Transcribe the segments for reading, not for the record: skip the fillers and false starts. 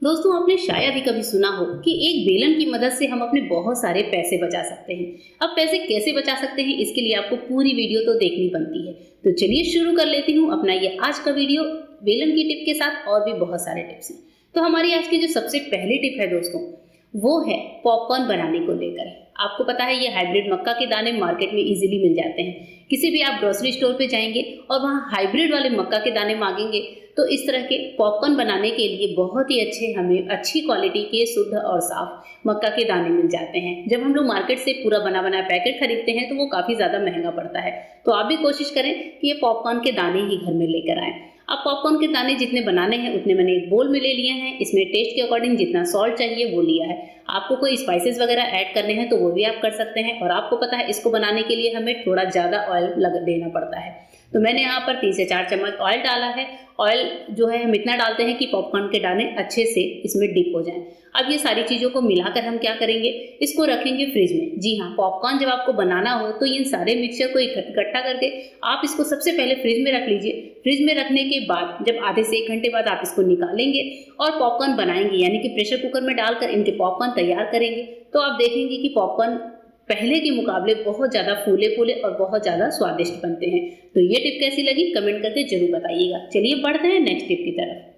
दोस्तों आपने शायद ही कभी सुना हो कि एक बेलन की मदद से हम अपने बहुत सारे पैसे बचा सकते हैं। अब पैसे कैसे बचा सकते हैं इसके लिए आपको पूरी वीडियो तो देखनी बनती है। तो चलिए शुरू कर लेती हूँ अपना ये आज का वीडियो बेलन की टिप के साथ और भी बहुत सारे टिप्स हैं। तो हमारी आज की जो सबसे पहली टिप है दोस्तों वो है पॉपकॉर्न बनाने को लेकर। आपको पता है ये हाइब्रिड मक्का के दाने मार्केट में इजीली मिल जाते हैं। किसी भी आप ग्रोसरी स्टोर पे जाएंगे और वहाँ हाइब्रिड वाले मक्का के दाने मांगेंगे तो इस तरह के पॉपकॉर्न बनाने के लिए बहुत ही अच्छे हमें अच्छी क्वालिटी के शुद्ध और साफ मक्का के दाने मिल जाते हैं। जब हम लोग मार्केट से पूरा बना बनाया पैकेट खरीदते हैं तो वो काफ़ी ज़्यादा महंगा पड़ता है। तो आप भी कोशिश करें कि ये पॉपकॉर्न के दाने ही घर में लेकर आएँ। अब पॉपकॉर्न के दाने जितने बनाने हैं उतने मैंने एक बोल में ले लिए हैं। इसमें टेस्ट के अकॉर्डिंग जितना सॉल्ट चाहिए वो लिया है। आपको कोई स्पाइसेस वगैरह ऐड करने हैं तो वो भी आप कर सकते हैं। और आपको पता है इसको बनाने के लिए हमें थोड़ा ज़्यादा ऑयल देना पड़ता है। तो मैंने यहाँ पर 3 से 4 चम्मच ऑयल डाला है। ऑयल जो है हम इतना डालते हैं कि पॉपकॉर्न के दाने अच्छे से इसमें डिप हो जाएं। अब ये सारी चीज़ों को मिलाकर हम क्या करेंगे, इसको रखेंगे फ्रिज में। जी हाँ, पॉपकॉर्न जब आपको बनाना हो तो इन सारे मिक्सचर को इकट्ठा करके आप इसको सबसे पहले फ्रिज में रख लीजिए। फ्रिज में रखने के बाद जब आधे से 1 घंटे बाद आप इसको निकालेंगे और पॉपकॉर्न बनाएंगे, यानी कि प्रेशर कुकर में डालकर इनके पॉपकॉर्न तैयार करेंगे, तो आप देखेंगे कि पॉपकॉर्न पहले के मुकाबले बहुत ज़्यादा फूले फूले और बहुत ज़्यादा स्वादिष्ट बनते हैं। तो ये टिप कैसी लगी कमेंट करके जरूर बताइएगा। चलिए बढ़ते हैं नेक्स्ट टिप की तरफ।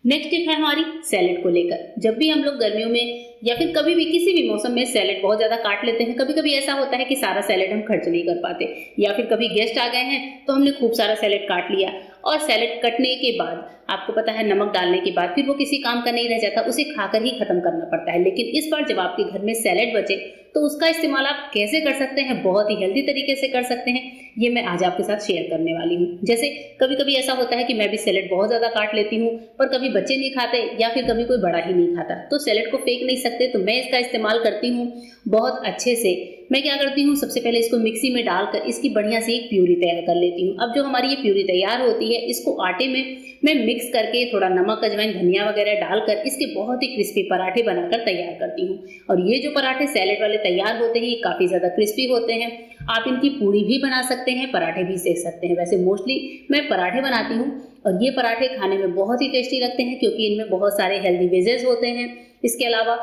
नेक्स्ट टिप है हमारी सैलेड को लेकर। जब भी हम लोग गर्मियों में या फिर कभी भी किसी भी मौसम में सैलेड बहुत ज़्यादा काट लेते हैं। कभी कभी ऐसा होता है कि सारा सैलेड हम खर्च नहीं कर पाते, या फिर कभी गेस्ट आ गए हैं तो हमने खूब सारा सैलेड काट लिया और सैलेड कटने के बाद आपको पता है नमक डालने के बाद फिर वो किसी काम का नहीं रह जाता, उसे खाकर ही खत्म करना पड़ता है। लेकिन इस बार जब आपके घर में सैलेड बचे तो उसका इस्तेमाल आप कैसे कर सकते हैं, बहुत ही हेल्दी तरीके से कर सकते हैं, ये मैं आज आपके साथ शेयर करने वाली हूँ। जैसे कभी कभी ऐसा होता है कि मैं भी सैलेड बहुत ज़्यादा काट लेती हूँ पर कभी बच्चे नहीं खाते या फिर कभी कोई बड़ा ही नहीं खाता, तो सैलेड को फेंक नहीं सकते। तो मैं इसका इस्तेमाल करती हूँ बहुत अच्छे से। मैं क्या करती हूँ, सबसे पहले इसको मिक्सी में डालकर इसकी बढ़िया सी एक प्यूरी तैयार कर लेती हूँ। अब जो हमारी ये प्यूरी तैयार होती है इसको आटे में मैं मिक्स करके थोड़ा नमक अजवाइन धनिया वगैरह डालकर इसके बहुत ही क्रिस्पी पराठे बनाकर तैयार करती हूँ। और ये जो पराठे सैलेड वाले तैयार होते हैं ये काफ़ी ज़्यादा क्रिस्पी होते हैं। आप इनकी पूरी भी बना सकते हैं, पराठे भी सेक सकते हैं। वैसे मोस्टली मैं पराठे बनाती हूँ और ये पराठे खाने में बहुत ही टेस्टी लगते हैं क्योंकि इनमें बहुत सारे हेल्दी वेजेस होते हैं। इसके अलावा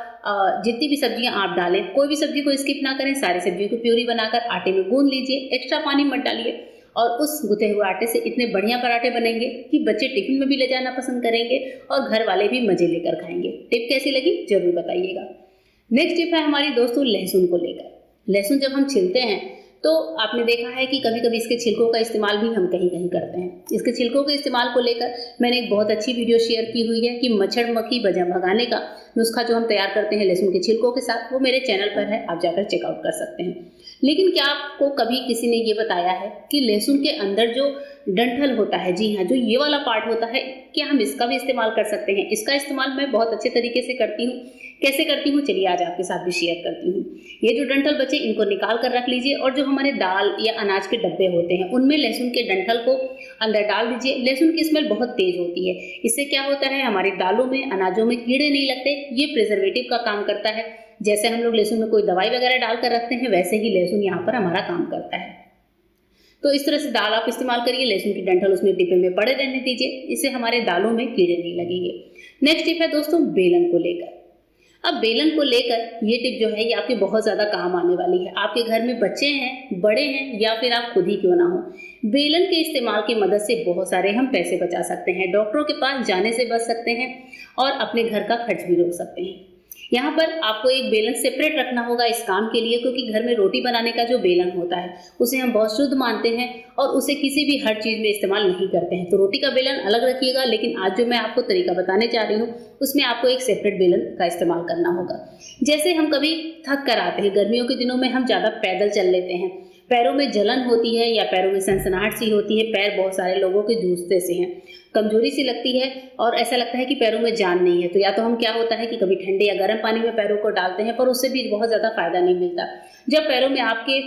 जितनी भी सब्जियां आप डालें, कोई भी सब्जी को स्किप ना करें, सारी सब्जियों को प्यूरी बनाकर आटे में गूंद लीजिए, एक्स्ट्रा पानी मत डालिए और उस गुथे हुए आटे से इतने बढ़िया पराठे बनेंगे कि बच्चे टिफिन में भी ले जाना पसंद करेंगे और घर वाले भी मजे लेकर खाएंगे। टिप कैसी लगी जरूर बताइएगा। नेक्स्ट टिप है हमारी दोस्तों लहसुन को लेकर। लहसुन जब हम छीलते हैं तो आपने देखा है कि कभी कभी इसके छिलकों का इस्तेमाल भी हम कहीं कहीं करते हैं। इसके छिलकों के इस्तेमाल को लेकर मैंने एक बहुत अच्छी वीडियो शेयर की हुई है कि मच्छर मक्खी भगाने का नुस्खा जो हम तैयार करते हैं लहसुन के छिलकों के साथ, वो मेरे चैनल पर है, आप जाकर चेकआउट कर सकते हैं। लेकिन क्या आपको कभी किसी ने ये बताया है कि लहसुन के अंदर जो डंठल होता है, जी हाँ, जो ये वाला पार्ट होता है, क्या हम इसका भी इस्तेमाल कर सकते हैं? इसका इस्तेमाल मैं बहुत अच्छे तरीके से करती हूँ। कैसे करती हूँ चलिए आज आपके साथ भी शेयर करती हूँ। ये जो डंठल बचे इनको निकाल कर रख लीजिए और जो हमारे दाल या अनाज के डब्बे होते हैं उनमें लहसुन के डंठल को अंदर डाल दीजिए। लहसुन की स्मेल बहुत तेज होती है, इससे क्या होता है हमारी दालों में अनाजों में कीड़े नहीं लगते। ये प्रिजर्वेटिव का काम करता है। जैसे हम लोग लहसुन में कोई दवाई वगैरह डालकर रखते हैं वैसे ही लहसुन यहाँ पर हमारा काम करता है। तो इस तरह से दाल आप इस्तेमाल करिए, लहसुन की डंठल उसमें डिब्बे में पड़े रहने दीजिए, इससे हमारे दालों में कीड़े नहीं लगेंगे। नेक्स्ट टिप है दोस्तों बेलन को लेकर। अब बेलन को लेकर ये टिप जो है ये आपके बहुत ज़्यादा काम आने वाली है। आपके घर में बच्चे हैं, बड़े हैं या फिर आप खुद ही क्यों ना हो, बेलन के इस्तेमाल की मदद से बहुत सारे हम पैसे बचा सकते हैं, डॉक्टरों के पास जाने से बच सकते हैं और अपने घर का खर्च भी रोक सकते हैं। यहाँ पर आपको एक बेलन सेपरेट रखना होगा इस काम के लिए, क्योंकि घर में रोटी बनाने का जो बेलन होता है उसे हम बहुत शुद्ध मानते हैं और उसे किसी भी हर चीज़ में इस्तेमाल नहीं करते हैं। तो रोटी का बेलन अलग रखिएगा, लेकिन आज जो मैं आपको तरीका बताने जा रही हूँ उसमें आपको एक सेपरेट बेलन का इस्तेमाल करना होगा। जैसे हम कभी थक कर आते हैं, गर्मियों के दिनों में हम ज़्यादा पैदल चल लेते हैं, पैरों में जलन होती है या पैरों में सनसनाहट सी होती है, पैर बहुत सारे लोगों के जूझते से हैं, कमजोरी सी लगती है और ऐसा लगता है कि पैरों में जान नहीं है। तो या तो हम क्या होता है कि कभी ठंडे या गर्म पानी में पैरों को डालते हैं पर उससे भी बहुत ज़्यादा फायदा नहीं मिलता। जब पैरों में आपके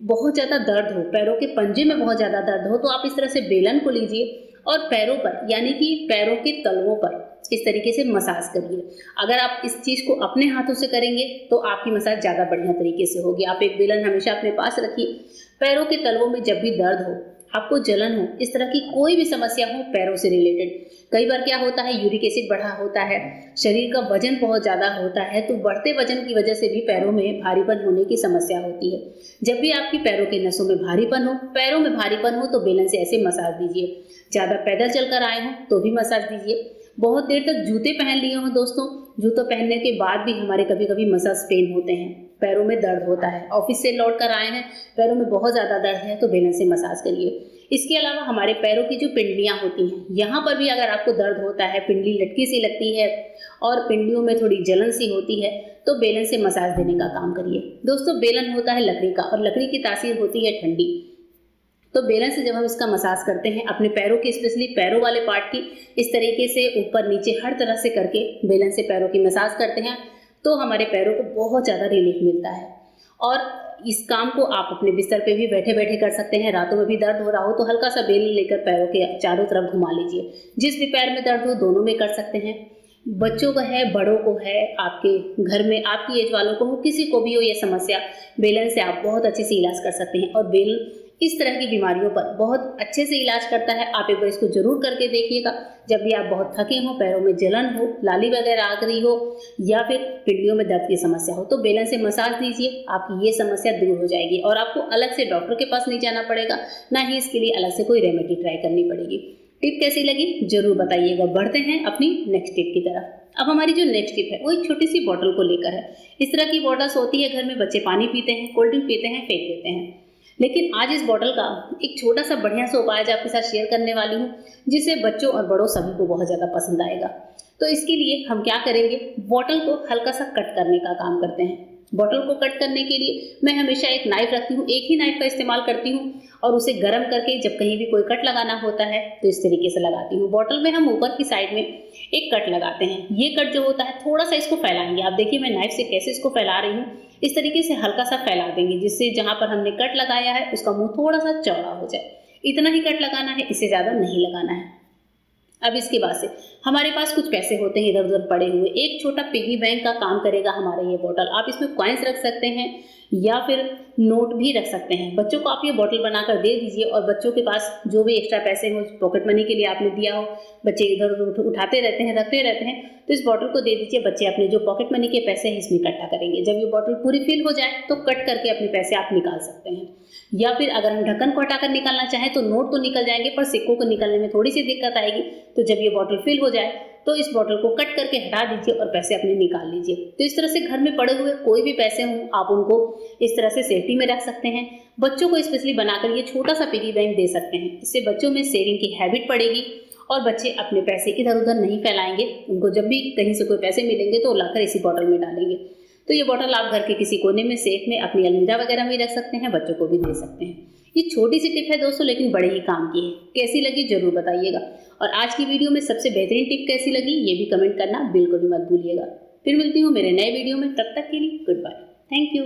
बहुत ज़्यादा दर्द हो, पैरों के पंजे में बहुत ज़्यादा दर्द हो, तो आप इस तरह से बेलन को लीजिए और पैरों पर यानी कि पैरों के तलवों पर इस तरीके से मसाज करिए। अगर आप इस चीज़ को अपने हाथों से करेंगे तो आपकी मसाज ज़्यादा बढ़िया तरीके से होगी। आप एक बेलन हमेशा अपने पास रखिए, पैरों के तलवों में जब भी दर्द हो आपको जलन हो, इस तरह की कोई भी समस्या हो पैरों से रिलेटेड, कई बार क्या होता है यूरिक एसिड बढ़ा होता है, शरीर का वजन बहुत ज़्यादा होता है, तो बढ़ते वजन की वजह से भी पैरों में भारीपन होने की समस्या होती है। जब भी आपकी पैरों के नसों में भारीपन हो, पैरों में भारीपन हो, तो बेलन से ऐसे मसाज दीजिए। ज़्यादा पैदल चलकर आए हों तो भी मसाज दीजिए। बहुत देर तक जूते पहन लिए हों दोस्तों, जूतों पहनने के बाद भी हमारे कभी कभी मसल्स पेन होते हैं, पैरों में दर्द होता है, ऑफिस से लौट कर आए हैं, पैरों में बहुत ज़्यादा दर्द है, तो बेलन से मसाज करिए। इसके अलावा हमारे पैरों की जो पिंडलियाँ होती हैं, यहाँ पर भी अगर आपको दर्द होता है, पिंडली लटकी सी लगती है और पिंडलियों में थोड़ी जलन सी होती है, तो बेलन से मसाज देने का काम करिए। दोस्तों बेलन होता है लकड़ी का और लकड़ी की तासीर होती है ठंडी, तो बेलन से जब हम इसका मसाज करते हैं अपने पैरों की, स्पेशली पैरों वाले पार्ट की, इस तरीके से ऊपर नीचे हर तरह से करके बेलन से पैरों की मसाज करते हैं, तो हमारे पैरों को बहुत ज़्यादा रिलीफ मिलता है। और इस काम को आप अपने बिस्तर पे भी बैठे बैठे कर सकते हैं। रातों में भी दर्द हो रहा हो तो हल्का सा बेलन लेकर पैरों के चारों तरफ घुमा लीजिए। जिस भी पैर में दर्द हो दोनों में कर सकते हैं। बच्चों को है, बड़ों को है, आपके घर में आपकी एज वालों को हो, किसी को भी हो ये समस्या, बेलन से आप बहुत अच्छे से इलाज कर सकते हैं। और बेलन इस तरह की बीमारियों पर बहुत अच्छे से इलाज करता है। आप एक बार इसको जरूर करके देखिएगा। जब भी आप बहुत थके हो, पैरों में जलन हो, लाली वगैरह आ रही हो या फिर पिंडलियों में दर्द की समस्या हो, तो बेलन से मसाज दीजिए, आपकी ये समस्या दूर हो जाएगी और आपको अलग से डॉक्टर के पास नहीं जाना पड़ेगा, ना ही इसके लिए अलग से कोई रेमेडी ट्राई करनी पड़ेगी। टिप कैसी लगी जरूर बताइएगा। बढ़ते हैं अपनी नेक्स्ट टिप की तरफ। अब हमारी जो नेक्स्ट टिप है वो एक छोटी सी बॉटल को लेकर है। इस तरह की बॉटल्स होती है घर में, बच्चे पानी पीते हैं, कोल्ड ड्रिंक पीते हैं, फेंक देते हैं। लेकिन आज इस बॉटल का एक छोटा सा बढ़िया सा उपाय आपके साथ शेयर करने वाली हूँ, जिससे बच्चों और बड़ों सभी को बहुत ज़्यादा पसंद आएगा। तो इसके लिए हम क्या करेंगे, बॉटल को हल्का सा कट करने का काम करते हैं। बॉटल को कट करने के लिए मैं हमेशा एक नाइफ रखती हूँ, एक ही नाइफ का इस्तेमाल करती हूँ और उसे गर्म करके जब कहीं भी कोई कट लगाना होता है तो इस तरीके से लगाती हूँ। बॉटल में हम ऊपर की साइड में एक कट लगाते हैं। ये कट जो होता है थोड़ा सा इसको फैलाएंगे। आप देखिए मैं नाइफ से कैसे इसको फैला रही हूँ, इस तरीके से हल्का सा फैला देंगे, जिससे जहाँ पर हमने कट लगाया है उसका मुंह थोड़ा सा चौड़ा हो जाए। इतना ही कट लगाना है, इससे ज़्यादा नहीं लगाना है। अब इसके बाद से हमारे पास कुछ पैसे होते हैं इधर उधर पड़े हुए, एक छोटा पिगी बैंक का काम करेगा हमारा ये बॉटल। आप इसमें कॉइन्स रख सकते हैं या फिर नोट भी रख सकते हैं। बच्चों को आप ये बॉटल बनाकर दे दीजिए और बच्चों के पास जो भी एक्स्ट्रा पैसे हो, पॉकेट मनी के लिए आपने दिया हो, बच्चे इधर उधर उठाते रहते हैं, रखते रहते हैं, तो इस बॉटल को दे दीजिए। बच्चे अपने जो पॉकेट मनी के पैसे हैं इसमें इकट्ठा करेंगे। जब ये बॉटल पूरी फिल हो जाए तो कट करके अपने पैसे आप निकाल सकते हैं। या फिर अगर हम ढक्कन को हटाकर निकालना चाहें तो नोट तो निकल जाएंगे, पर सिक्कों को निकलने में थोड़ी सी दिक्कत आएगी। तो जब ये बॉटल फिल हो जाए तो इस बॉटल को कट करके हटा दीजिए और पैसे अपने निकाल लीजिए। तो इस तरह से घर में पड़े हुए कोई भी पैसे हों आप उनको इस तरह से सेफ्टी में रख सकते हैं। बच्चों को स्पेशली बनाकर ये छोटा सा पिगी बैंक दे सकते हैं। इससे बच्चों में सेविंग की हैबिट पड़ेगी और बच्चे अपने पैसे इधर उधर नहीं फैलाएंगे। उनको जब भी कहीं से कोई पैसे मिलेंगे तो लाकर इसी बॉटल में डालेंगे। तो ये बॉटल आप घर के किसी कोने में सेफ में अपनी अलमीरा वगैरह में रख सकते हैं, बच्चों को भी दे सकते हैं। ये छोटी सी टिप है दोस्तों, लेकिन बड़े ही काम की है। कैसी लगी जरूर बताइएगा। और आज की वीडियो में सबसे बेहतरीन टिप कैसी लगी ये भी कमेंट करना बिल्कुल भी मत भूलिएगा। फिर मिलती हूँ मेरे नए वीडियो में, तब तक के लिए गुड बाय, थैंक यू।